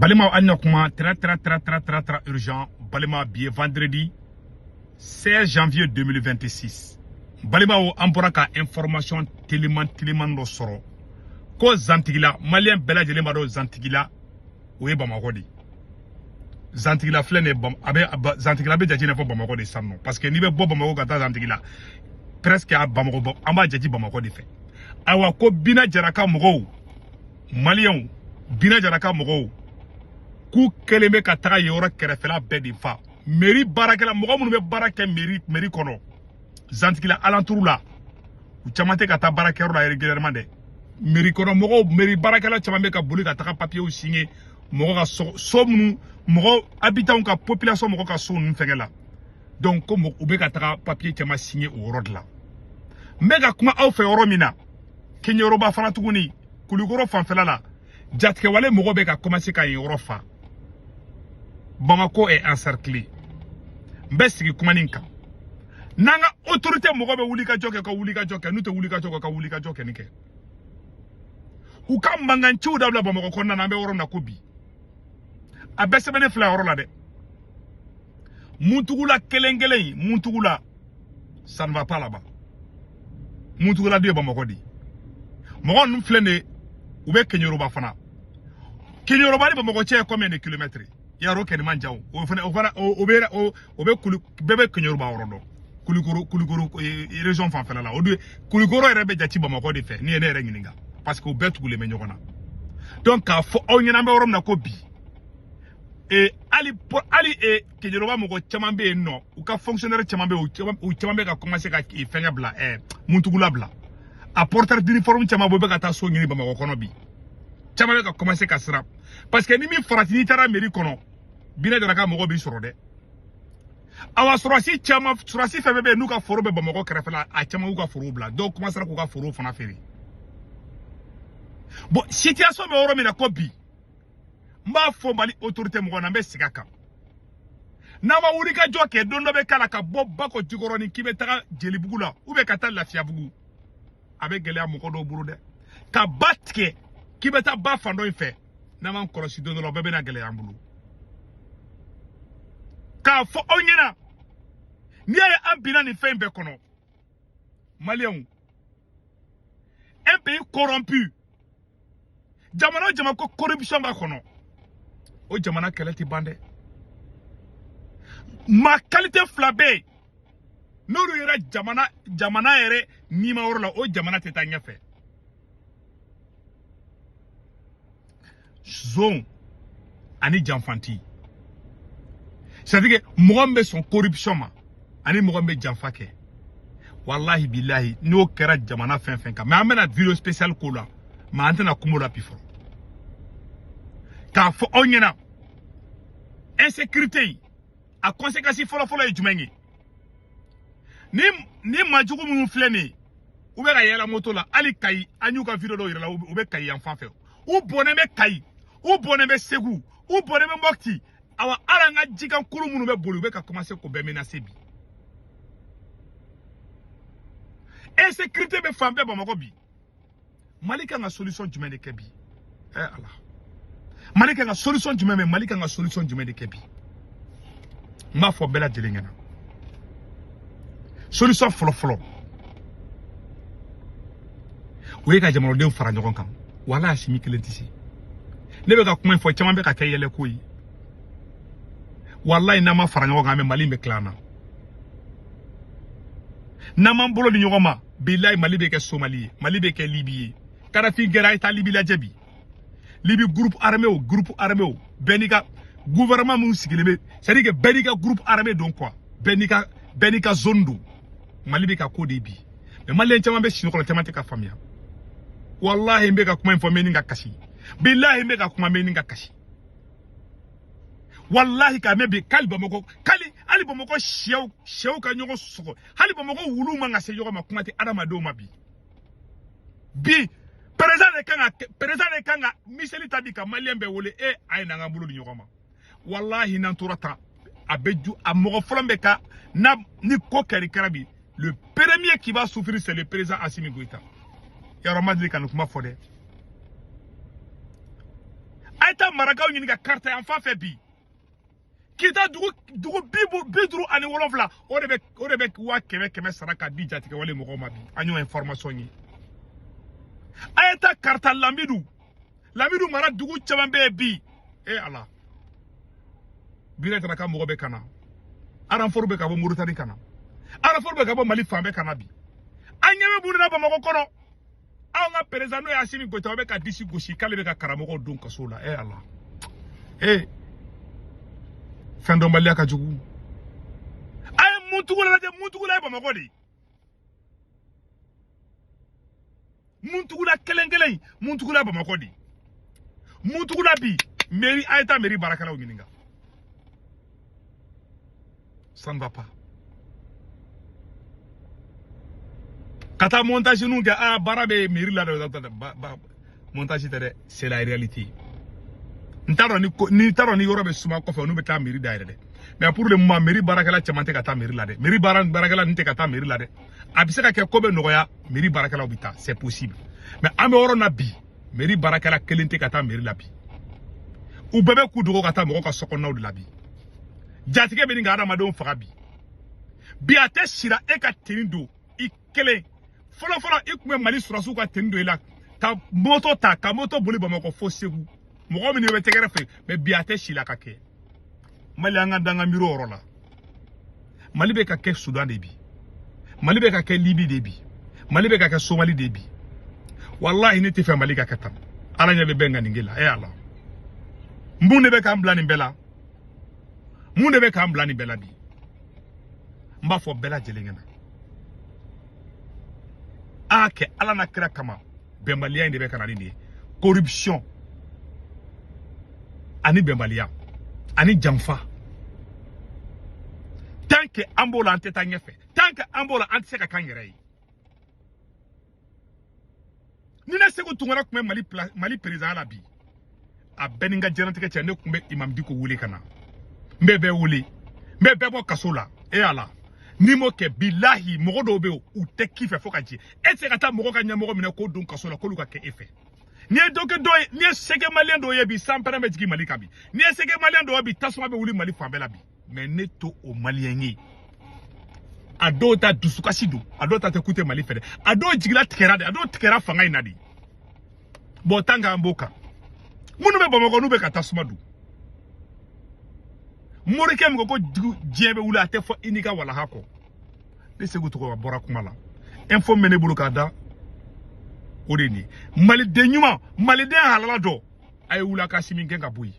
Balima Anyokuma, très urgent. Balima billet vendredi 16 janvier 2026. Balima o amboraka information tiliman do soro. Ko Zantigila, Malien Bela Jelemado Zantigila, ou Bamako di. Zantigila flene Zantigila be jajine fo Bamako di sanno. Parce que ni be bo Bamako gata Zantigila. Presque à Bamako, amba jaji Bamako di fe. Awa ko bina jaraka mogo. Malien, bina jaraka mogo. Ku keleme ka taga yoro kerefela bedi fa mairie barakela mogo munu be barake mairie kono Zantigila alentour la u chamate ka ta barakero la régulièrement de mairie kono mogo mairie barakela chamame ka boli ka taga papier u signer mogo ka so munu mogo habitant ka population mogo ka so nu fengela donc ko u be ka taga papier chama signer au road la mega kuma aw fe yoro mina kenyoro ba fana tuguni kuligoro fanfela la jatke wale mogo be ka commencer ka yoro fa Bamako est encerclé. Mbesigi kumaninka. Nanga autorité mogo be wulika joke ka wulika joke nute wulika joke ka wulika joke nike. Uka manganchi udabla Bamako konna na be woro na kobi. Abese bene fla woro la de. Muntugula kelengele, muntugula ça ne va pas là-bas. Muntugula de Bamako di. Mogo nu flene ube kenyoroba fana. Kenyoroba di Bamako che combien de kilomètres? Yaro ken manjaw o fana o be bebe kenyoruba orodo kulikoro région fanfela la o de kulikoro rebe jati Bamako de fe ni ene re ngininga parce que o betu le menyokona donc ka fo o nyina be orom na ko bi e ali kenyoruba moko chamambe no u ka fonctionnaire chamambe o chamambe ka commencer ka fenga bla muntugula bla apporter d'uniforme chamambe be ka ta so ngini Bamako kono bi chamambe ka commencer ka srap parce que ni mi faratini tara mairie kono bina daraka mogo bi soro de awa surasi chama surasi febebe nuka foro be Bamako kerefela a chama uka foro bla donc comment ça ko ka foro fana feri bon situation me oro mina ko bi mba fo mali autorité mogo na be sigaka na ma wurika joke dondo be kala ka bob bako jigoro ni kibe taga jelibugula ube kata lafia bugu avec gele amoko do buru de ka batke kibe ta ba fando ife na man korosi dondo lo bebe na gele ambulu ka fo onyina ni ay ambina ni fembe kono malien un pays corrompu jamana ko corruption ba kono o jamana keleti bande ma qualité flabé nolu yera jamana ere ni ma orla o jamana tetanya fe zone ani janfanti c'est-à-dire que Mohamed son corruption ma ani Mohamed janfake wallahi billahi no kera jamana fin ka mais amena vidéo spéciale ko la ma antena kumola pifo ka fo onyena insécurité a conséquence folo e jumengi ni majugu mun fleni ube ka yela moto la ali kai anyuka vidéo do yela ube kai enfant fe ou boneme kai ou boneme segu ou boneme mokti awa aranga jikan kuru munu be bolu be ka commencer ko be menacer bi insécurité be fambe Bamako bi malika nga solution jumene kebi Allah malika nga solution jumene malika nga solution jumene kebi ma fo bela jelengena solution folo we ka jamano de fara nyogon kan wala simi kelentisi lebe ka kuma fo chama be ka kayele koyi wallahi na ma fara nyogon kan me mali me klana na man bolo ni nyogon ma billahi mali be ke Somalie mali be ke Libye kada fi gera ita Libye la jabi Libye groupe armé o benika gouvernement mun sigilebe c'est-à-dire que benika groupe armé donc quoi benika zondo mali be ka kodi bi mais mali chama be sino ko temate ka famia wallahi mbe ka kuma informer ninga kashi billahi mbe ka kuma me ninga kashi wallahi ka mebe kali Bamako kali ali Bamako shew ka nyogo soko hali Bamako wulu manga se yogo makumati adama do mabi bi président kanga Michel Tabika malembe wole ay nanga bulu di nyogo ma wallahi nan turata abeju amogo flambe ka na ni ko karabi le premier qui va souffrir c'est le président Assimi Goïta ya ramadli kan kuma fode Aïta Marakaw ɲininka carte en fa fait bi. Kita dugu biduru ani wolofla o de bɛ wa kɛmɛ sara ka di jatigɛ wale mɔgɔw ma bi an y'o information ye. Aïta carte Lamidu mara dugu caman bɛ bi ala bire tara ka mɔgɔ bɛ kana aranforu bɛ ka bɔ Mauritanie kana aranforu bɛ ka bɔ Mali fan bɛɛ kana bi an ɲɛ bɛ buruna Bamakɔ kɔnɔ an ka président n'o ye Assimi Goïta o bɛ ka disi gosi k'ale bɛ ka karamɔgɔw don kaso la ala Fendombaliya ka jugu ay muntugula ye Bamakɔ de muntugula kelen muntugula Bamakɔ de muntugula bi mairie Aïta mairie barakalaw ɲininka ça ne va pas kata montage nu kɛ bara bɛ mairie la montage tɛ dɛ c'est la réalité ni yɔrɔ bɛ suma kɔfɛ n'u bɛ taa mairie da yɛrɛ dɛ mais pour le moment mairie baarakɛla caman tɛ ka taa mairie la dɛ mairie baarakɛla nin tɛ ka taa mairie la dɛ a bɛ se ka kɛ ko bɛ nɔgɔya mairie baarakɛlaw bɛ taa c'est possible mais an bɛ yɔrɔ na bi mairie baarakɛla kelen tɛ ka taa mairie la bi u bɛɛ bɛ k'u dogo ka taa mɔgɔ ka sokɔnɔnaw de la bi jatigɛ bɛ nin ka adamadenw faga bi a tɛ sira e ka tenue don i kelen fɔlɔ i tun bɛ Mali surasiw ka tenue don i la ka moto ta ka moto boli Bamakɔ fo Segu mɔgɔ min bɛ tɛgɛrɛ fɛ mais bi a tɛ si la ka kɛ Mali an ka danga miro yɔrɔ la Mali bɛ ka kɛ Sudan de bi Mali bɛ ka kɛ Libye de bi Mali bɛ ka kɛ Somali de bi wallahi ne tɛ fɛ Mali ka kɛ tan ala ɲɛ bɛ bɛn ka nin kɛ la ala mun de bɛ k'an bila nin bɛɛ la mun de bɛ k'an bila nin bɛɛ la bi n b'a fɔ bɛɛ lajɛlen ɲɛna a kɛ ala na kira kama bɛnbaliya in de bɛ ka na nin de ye corruption ani bɛnbaliya ani janfa tant que an b'o la an tɛ taa ɲɛfɛ tant que an b'o la an tɛ se ka k'an yɛrɛ ye ni ne Segu Tunkara tun bɛ Mali président la bi a bɛɛ ni n ka diɲɛlatigɛ cɛ ne tun bɛ Imam Diko wele ka na n bɛ bɛɛ wele n bɛ bɛɛ bɔ kaso la ala ni m'o kɛ bilahi mɔgɔ dɔw bɛ yen u tɛ k'i fɛ fo ka jɛ e tɛ se ka taa mɔgɔ ka ɲɛmɔgɔ minɛ k'o don kaso la k'olu ka kɛ e fɛ ni ye dɔ kɛ dɔ ye ni ye sɛgɛ maliyɛn dɔw ye bi sanpɛrɛn bɛ jigin Mali kan bi ni ye sɛgɛ maliyɛn dɔw ye bi tasuma bɛ wuli Mali fan bɛɛ la bi mais ne to o maliyɛn ye a dɔw ta dusukasi don a dɔw ta tɛ kute Mali fɛ dɛ a dɔw jigila tigɛra de a dɔw tigɛra fanga in na de bon tant qu'an b'o kan minnu bɛ Bamakɔ n'u bɛ ka tasuma dun morikɛ min ko diɲɛ bɛ wuli a tɛ fɔ i n'i ka walaha kɔ ne Segu tɔgɔ bɔra kuma la info mɛ ne bolo k'a da o de ni maliden ɲuman maliden halala dɔ a ye wuli a ka Assimi gɛn ka bɔ yen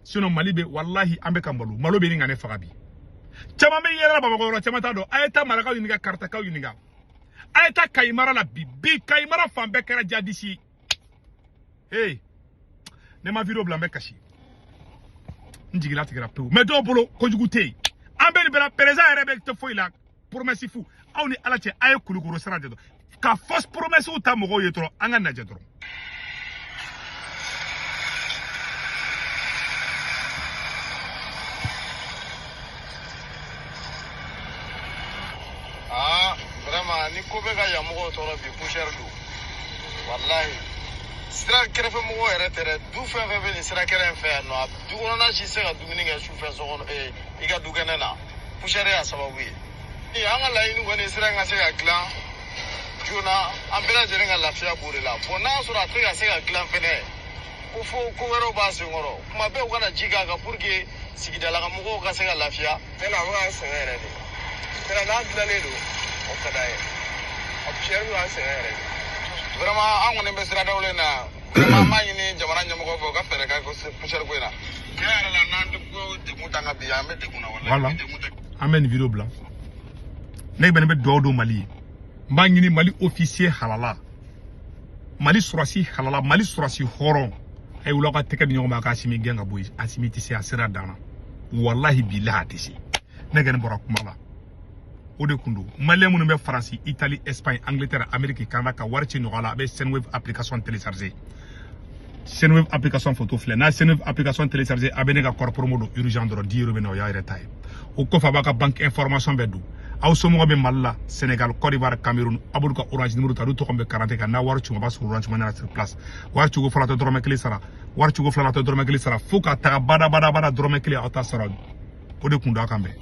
sinon Mali bɛ wallahi an bɛ ka malo bɛ nin ka ne faga bi caman bɛ yɛlɛla Bamakɔ yɔrɔ caman t'a dɔn a ye taa Marakaw ɲininka Karitakaw ɲininka a ye taa Kayi mara la bi Kayi mara fan bɛɛ kɛra jadisi ne ma vidéo bila n bɛ kasi n jigila tigɛra pewu mais dɔw bolo kojugu tɛ yen an bɛ nin bɛɛ la président yɛrɛ bɛ tɛ foyi la promesse fu aw ni ala cɛ a ye kulukoro sira de dɔn ka fausse promesse ta mɔgɔw ye dɔrɔn an ka lajɛ dɔrɔn vraiment ni ko bɛ ka yan mɔgɔw tɔɔrɔ bi poussière don wallahi sira kɛrɛfɛ mɔgɔw yɛrɛ tɛ dɛ du fɛn fɛn bɛ nin sira kɛrɛ in fɛ yan nɔ du kɔnɔna si se ka dumuni kɛ sufɛ so kɔnɔ i ka du kɛnɛ na poussière y'a sababu ye an ka laɲini kɔni sira in ka se ka dilan joona an bɛɛ lajɛlen ka lafiya b'o de la bon n'a sɔrɔ a tɛ ka se ka dilan fɛnɛ ko fo ko wɛrɛw b'a senkɔrɔ kuma bɛɛ u kana ji k'a kan pour que sigidala ka mɔgɔw ka se ka lafiya tɛnɛ a bɛ k'an sɛgɛn yɛrɛ de tɛnɛ n'a dilannen don o ka d'a ye a poussière bɛ k'an sɛgɛn yɛrɛ de vraiment an kɔni bɛ sira dawlen na vraiment an b'a ɲini jamana ɲɛmɔgɔw fɛ u ka fɛɛrɛ kɛ poussière ko in na tiɲɛ yɛrɛ la n'an degun ta ka bi an bɛ degun na wallahi an bɛ nin vidéo bila ne bɛ dugawu don Mali ye n b'a ɲini Mali officier halala Mali surasi halala Mali surasi hɔrɔn a ye wula ka tɛgɛ di ɲɔgɔn ma a ka Assimi gɛn ka bɔ yen Assimi tɛ se a sera dan na wallahi bilahi a tɛ se ne kɔni bɔra kuma la o de kun don maliyɛn minnu bɛ Faransi Italie Espagne Angleterre Amérique Canada ka wari ci ɲɔgɔn la a bɛ Sendwave application télécharger Senweb application photo filɛ n'a Senweb application télécharger a bɛ ne ka kɔrɔ promo don urgent dɔrɔn 10 € bɛ na o y'a yɛrɛ ta ye o kɔfɛ a b'a ka banque information bɛɛ don aw somɔgɔ bɛ Mali la Sénégal Côte d'Ivoire Cameroun a b'olu ka orange numéro ta olu tɔgɔ bɛ garantie kan n'a wari cun a b'a sɔrɔ orange money na sur place wari cogo fɔlɔ tɛ dɔrɔmɛ 1 sara wari cogo filanan tɛ dɔrɔmɛ 1 sara fo ka taga bada dɔrɔmɛ 1 aw ta sara o de kun don a kan bɛɛ